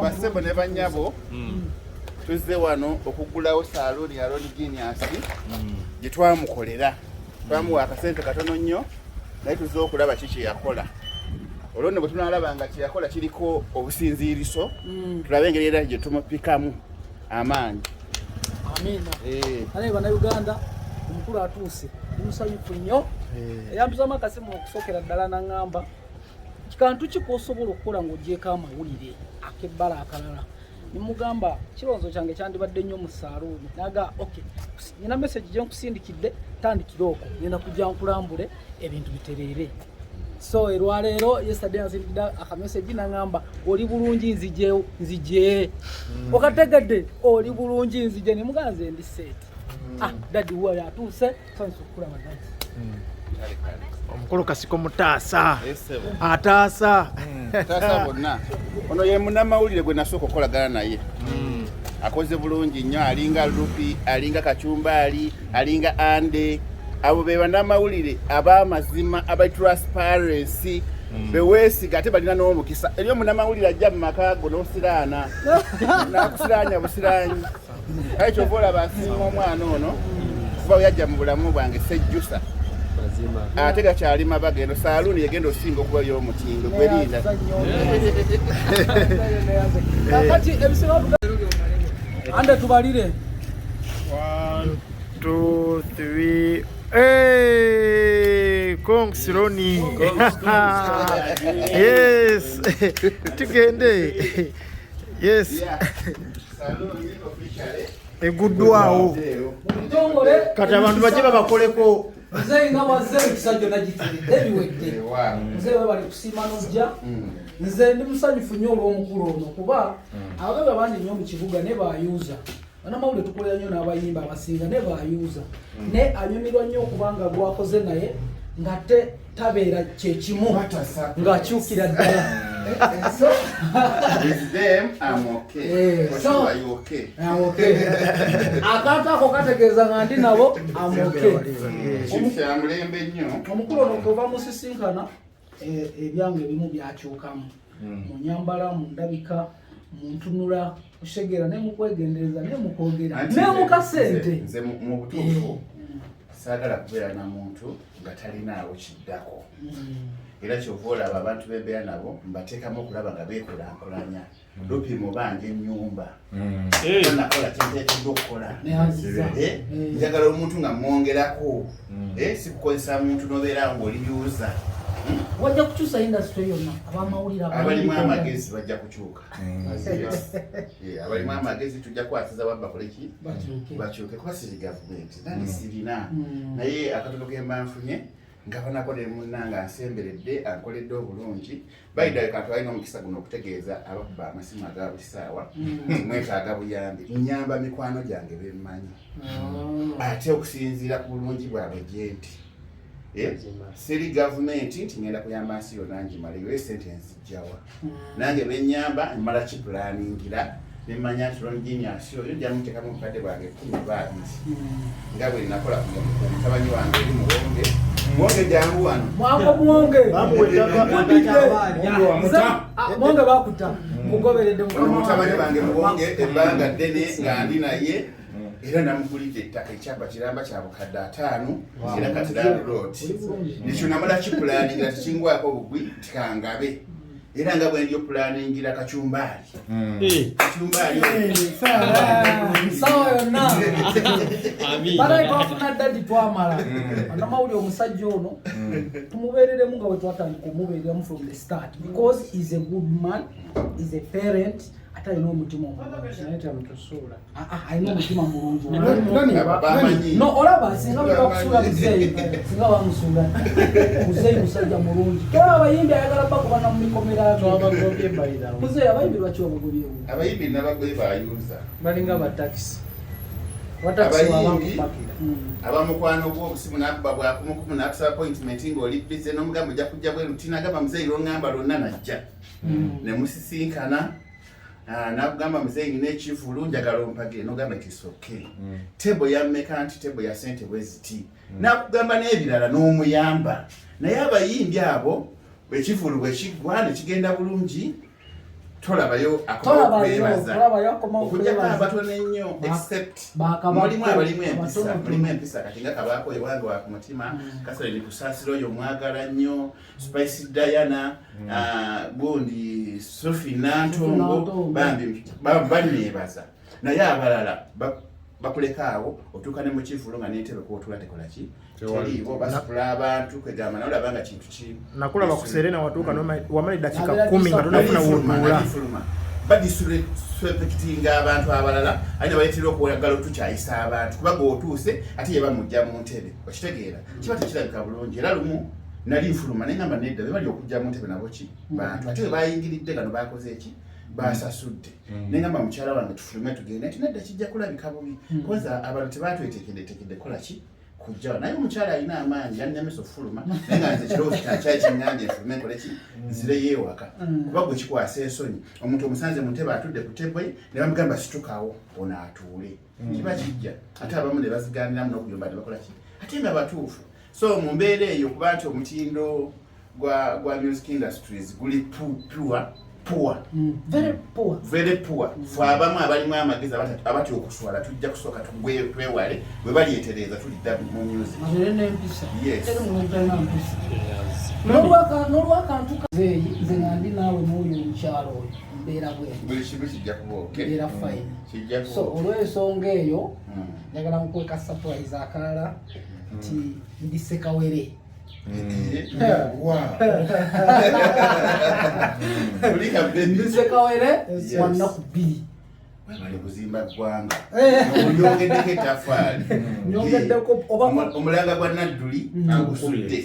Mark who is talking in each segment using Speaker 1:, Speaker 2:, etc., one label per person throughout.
Speaker 1: Basebo ne banyabo tuzze wano okugulawo salooni ya Ron Genius gye twamukolera. Twamuwa akasente katono nnyo naye tuzze okulaba kiki yakola. Olwo nno bwe tunalaba nga kyeyakola kiriko obusinziiriso tulabe engeri era gye tumupikamu amaanyi.
Speaker 2: Amina. Naye bannayuganda omukulu atuuse musanyufu nnyo eyampisamu akasimu okusokera ddala n'aŋŋamba kikantu kikosobola okukola ng'ogyeko amawulire ak'ebbala akalala. Nimugamba kironzo kyange kyandibadde nnyo mu saaluuni naga okay nina message gye nkusindikidde tandikira okwo ngenda kujja nkulambule ebintu bitereere. So erwaleero yesterday ansindikidde akamessage n'aŋŋamba oli bulungi nzije okategedde oli bulungi nzije nimugamba nze ndi set. Daddy we atuuse sonso okulaba daddy.
Speaker 3: Omukulu Kasiko mutaasa ataasa
Speaker 1: bonna ono ye munnamawulire gwe nasooka okukolagana naye. Akoze bulungi nnyo, alinga Lupi, alinga Kacumbaali, alinga Ande. Abo be bannamawulire ab'amazima aba transparency beweesiga ate balina n'omukisa. Eriyo munnamawulire ajja mu maka go n'osiraana n'akusiraanya busiraanyi. Kale kyova olaba asinga omwana ono kuba yajja mu bulamu bwange sejjusa. Ate gakyali mabagendo saaluuni yegenda osinga okuba y'omutindo gwerinda.
Speaker 2: Kakati ebisiro ande tubalire
Speaker 3: 1 2 3 Hey, Kongs Roni. Yes. Tugende. Yes. Eguddwawo. Kati abantu bajje babakoleko.
Speaker 2: Nze nga wazee ekisajjo nagitiridde biwedde. Nze we bali kusiima n'ojja. Nze ndi musanyufu nnyo olw'omukulu ono kuba abagagga bangi nnyo mu kibuga ne baayuuza. Bannamawulire tukolera nnyo n'abayimba abasinga ne baayuuza. Ne anyumirwa nnyo okubanga gwakoze naye nga tabeera kyekimu ng'akyukira ddala. So,
Speaker 1: with them, I'm okay.
Speaker 2: So,
Speaker 1: are you okay?
Speaker 2: I'm okay. Akantu ako kategeeza nga ndi nabo I'm okay.
Speaker 1: Kyamulembe nnyo.
Speaker 2: Omukulu ono kuva musisinkana ebyange ebimu byakyukamu. Mu nyambala, mu ndabika, mu ntunula, kushegera ne mu kwegendereza ne mu kwogera ne mu kasente.
Speaker 1: Nze mu butuufu saagala kubeera na muntu nga talinaawo kiddako. Era kyova olaba abantu bebeera nabo mbateekamu okulaba nga beekulaakulanya. Lupi mubange ennyumba. Nakola kyenteekeddwa okukola. Njagala omuntu nga mwongerako. Sikukozesa muntu n'obeera ng'oliyuuza.
Speaker 2: Wajja kukyusa industry yonna abamawulire
Speaker 1: abalimu amagezi bajja kukyuka. Abalimu amagezi tujja kwasiza wabba koleki bakyuke kuba siri gavumenti nani sirina naye akatono ke mbanfunye nga banakolera munnanga nsemberedde ankoledde obulungi bayida kantu alina omukisa guno okutegeeza abakuba amasimu aga buli ssaawa mwetaaga buyambi nyamba mikwano gyange bemmanyi ate okusinziira ku bulungi bwabwe gyenti siri gavumenti nti ngenda kuyamba nsi yonna ngimaleyo esente nzijjawa nange benyamba mmala kipulaningira nemanya nti Ron Genius oyo njamuteekamu obukadde bwange 12 nga bwe nakola ku mutabani wange eri muwonge mwonge jangu wano
Speaker 2: mwako mwonge mwonge bakuta mugoberedde
Speaker 1: mutabani wange muwonge ebbanga ddene nga ndi naye era namugulidde ettaka ekyapa kiramba kya bukadde 5 era Katirali Road nekyo namala kipulaningira tikingwako bugwi tikangabe era nga bwe ndiyo pulaningira Kacumbaali
Speaker 2: sawa yonna bala twafuna daddy twamala bannamawulire omusajja ono tumubeereremu nga bwe twatandika omubeereramu from the start because he's a good man, he's a parent. Alina omutima omulungi alina omutima mulungi no olaba singa bakusuula muzeeyi singa bamusuula muzeeyi musajja mulungi tola abayimbi ayagala bakubana mu mikomera muzeeyi abayimbi lwaki babagobyewo
Speaker 1: abayimbi nabagwe bayuuza
Speaker 2: balinga batakisi
Speaker 1: abayimbi abamukwano gw'obusimu nakuba bwakumukumu nakusaba appointment ng'oli busy n'omugamba ojja kujja bwe rutina agamba muzeeyi lw'oŋŋamba lwonna najja ne musisinkana nakugamba muzeeyi nina ekivulu njagala ompagire n'ogamba nti okay tebo yammeka nti tebo ya ssente bwe ziti nakugamba n'ebirala n'omuyamba naye abayimbi abo ekivulu bwe kiggwa ne kigenda bulungi tolabayo akwebaza okugjako abatono ennyo except mulimu abalimu empisa kati nga kabaako ewange wa ku mutima kasale ni kusaasira oyo mwagala nnyo Spice Diana gundi Sophie Nantongo bambi baneebaza naye abalala bakuleka awo otuuka ne mu kivulu nga n'entebe kwotula tekola ki teliiwo basitula abantu kwegamba nawe olaba nga kintu ki
Speaker 3: nakulaba ku Serena watuuka wamala eddakiika 10 nga tonafuna wotuula badiswepekitinga abantu abalala alina baleetera okwagala otukyayisa abantu kuba g'otuuse ate ye bamujja mu ntebe okitegeera kiba tekirabika bulungi era lumu nali nfuluma naye ngamba nedda bebali okujja mu ntebe nabo ki bantu ate webayingiridde gano bakoze eki basasudde nengamba mukyala wange tufulume tugende nti nedda kijja kulabika bubi koza abantu tebatwetekedde kola ki kujjawo naye omukyala alina amaanyi yannemesa okufuluma naye nga nze kirowoozo kyankyali kiŋŋambye nfulume nkole ki nzireyo ewaka kuba gwe kikwasa ensonyi omuntu omusanze mu ntebe atudde ku tebwe ne bamugamba situkawo ono atuule kiba kijja ate abamu ne bazigaaniramu n'okuyomba ne bakola ki ate nga batuufu so mu mbeera eyo kuba nti omutindo gwa music industries guli very poor fe abamu abalimu amagezi abatya okuswala tujja kusooka twewale bwe balyetereeza tulidda mu music
Speaker 2: n'olwakantu nze nga ndi naawe n'oyo omukyalo oyo mbeera
Speaker 1: buli kimu kijja
Speaker 2: kubeera fine so olw'ensonga eyo njagala nkukweka surprise akalala nti ndi Sekawere ndi Sekawere wannaku 2
Speaker 1: bali kuzimba ggwanga oyongeddeko etafaali omulanga gwa Nadduli agusudde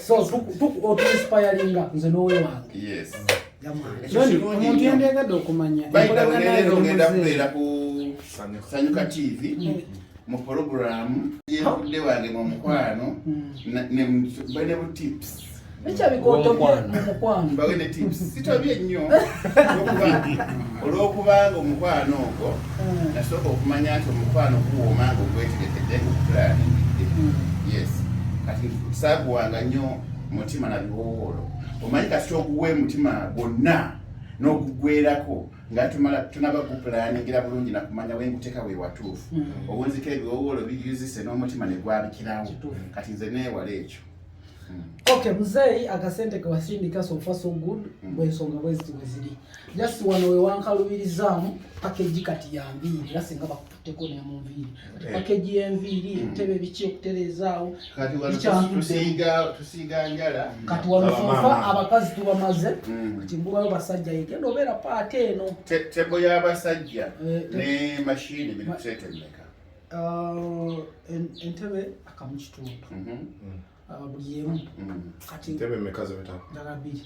Speaker 2: so otuinspiringa nze n'owe wange
Speaker 4: omuntu yandegadde okumanya
Speaker 1: ngenda kubeera ku Sanyuka TV mu program yevudde wange mu mukwano ne bu tips mbawe ne tips sitobye nnyo olw'okubanga omukwano ogwo nasooka okumanya nti omukwano guwooma nga ogwetegekedde ng'okuplaningidde yes kati saaguwanga nnyo mutima na biwoowolo omanyi kasita oguwe mutima gwonna n'okugwerako nga tunaba gupulaningira bulungi nakumanya wenguteeka we watuufu obunzika ebiwoowolo biyuzise n'omutima ne gwabikirawo kati nze neewala ekyo
Speaker 2: okay muzeeyi akasente kawasindika so far so good bwensonga bweziti bweziri just wano wewankalubirizaamu package kati ya nviiri era singa bakututteko nemu nviiri package y'enviiri entebe biki okutereezaawo
Speaker 1: tusiiga njala
Speaker 2: kati wano sofa abakazi tubamaze kati mbugayo basajja yegenda obeera paati eno
Speaker 1: tebo y'abasajja ne mashini biri kusente mmeka
Speaker 2: entebe akamu kitundu buli emu kati
Speaker 5: ntebe mmeka zibita
Speaker 2: ddala 2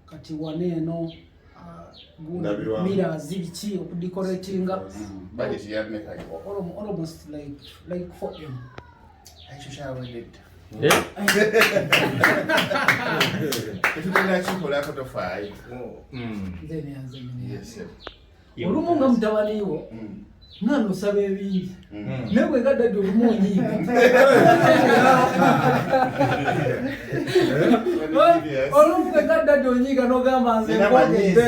Speaker 2: kati waneeno mira zibiki okudecoratinga
Speaker 1: budget ya mmeka
Speaker 2: almost like 4M
Speaker 1: ekyo kyawedde etugenda kikolako tofaayo
Speaker 2: nze neyanze olumu nga mutabaniwo nano osaba ebingi naye bwe gaddadde olumu onyiiga olumu bwe gaddadde onyiiga n'ogamba nze nkwagedde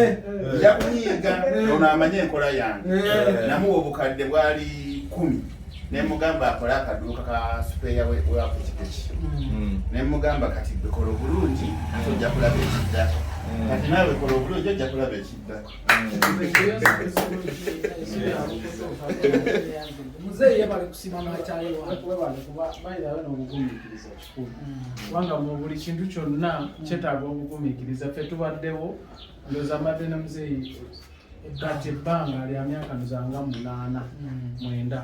Speaker 1: nja kunyiiga ono amanye enkola yange namuwa obukadde bwali 10 nemugamba akole akaduuka ka supeya wa pikipiki nemugamba kati bikola obulungi ate ojja kulaba ekiddako kati naawe kola obulungi ojja kulaba ekiddako
Speaker 2: muzeeyi yebale kusima n'akyali
Speaker 4: webale kuba bayirawe n'obugumiikiriza kikulu kubanga mu buli kintu kyonna kyetaaga obugumiikiriza ffe tubaddewo ndooza amadde ne muzeeyi kati ebbanga lya myaka nzanga 8-9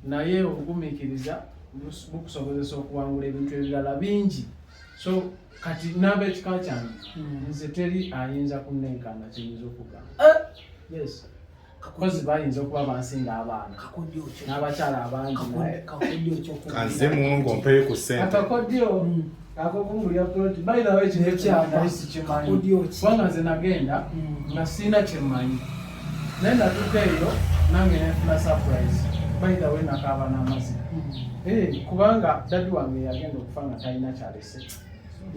Speaker 4: naye obugumiikiriza bukusobozesa okuwangula ebintu ebirala bingi so kati n'ab'ekika kyange nze teri ayinza kunnenkana kiyinza okugamba yes kozi bayinza okuba bansinga abaana n'abakyala abangi
Speaker 5: kanze muwongo mpeye ku ssente
Speaker 4: akakodyo akokungulya ploti bayirawo ekiro kyanaye sikimanyi kubanga nze nagenda nga sirina kyemmanyi naye natuuka eyo nange nenfuna surprise bayirawo nakaaba n'amazima kubanga dadi wange yagenda okufa nga talina kyalese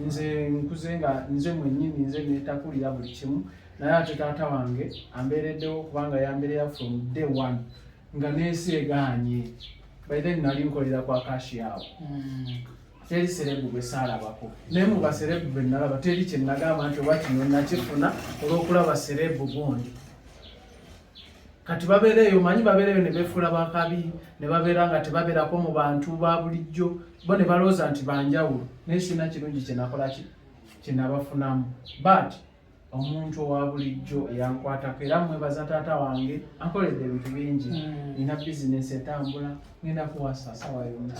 Speaker 4: nze nkuze nga nze mwennyini nze netakulira buli kimu naye ate taata wange ambeereddewo kubanga yambeerera from day one nga n'ensi egaanye by then nali nkolera kwa kashi yawo teri serebu gwe saalabako naye mu baserebu be nalaba teri kye nagamba nti oba kino nakifuna olw'okulaba serebu gundi kati babeereeyo manyi babeereeyo ne beefuula bakabi ne babeera nga tebabeerako mu bantu ba bulijjo bo ne balooza nti banjawulo naye sirina kirungi kye nakola kye nabafunamu but omuntu owa bulijjo eyankwatako era mwebaza taata wange ankoledde ebintu bingi nina bizinesi etambula ngenda kuwasa sawa yonna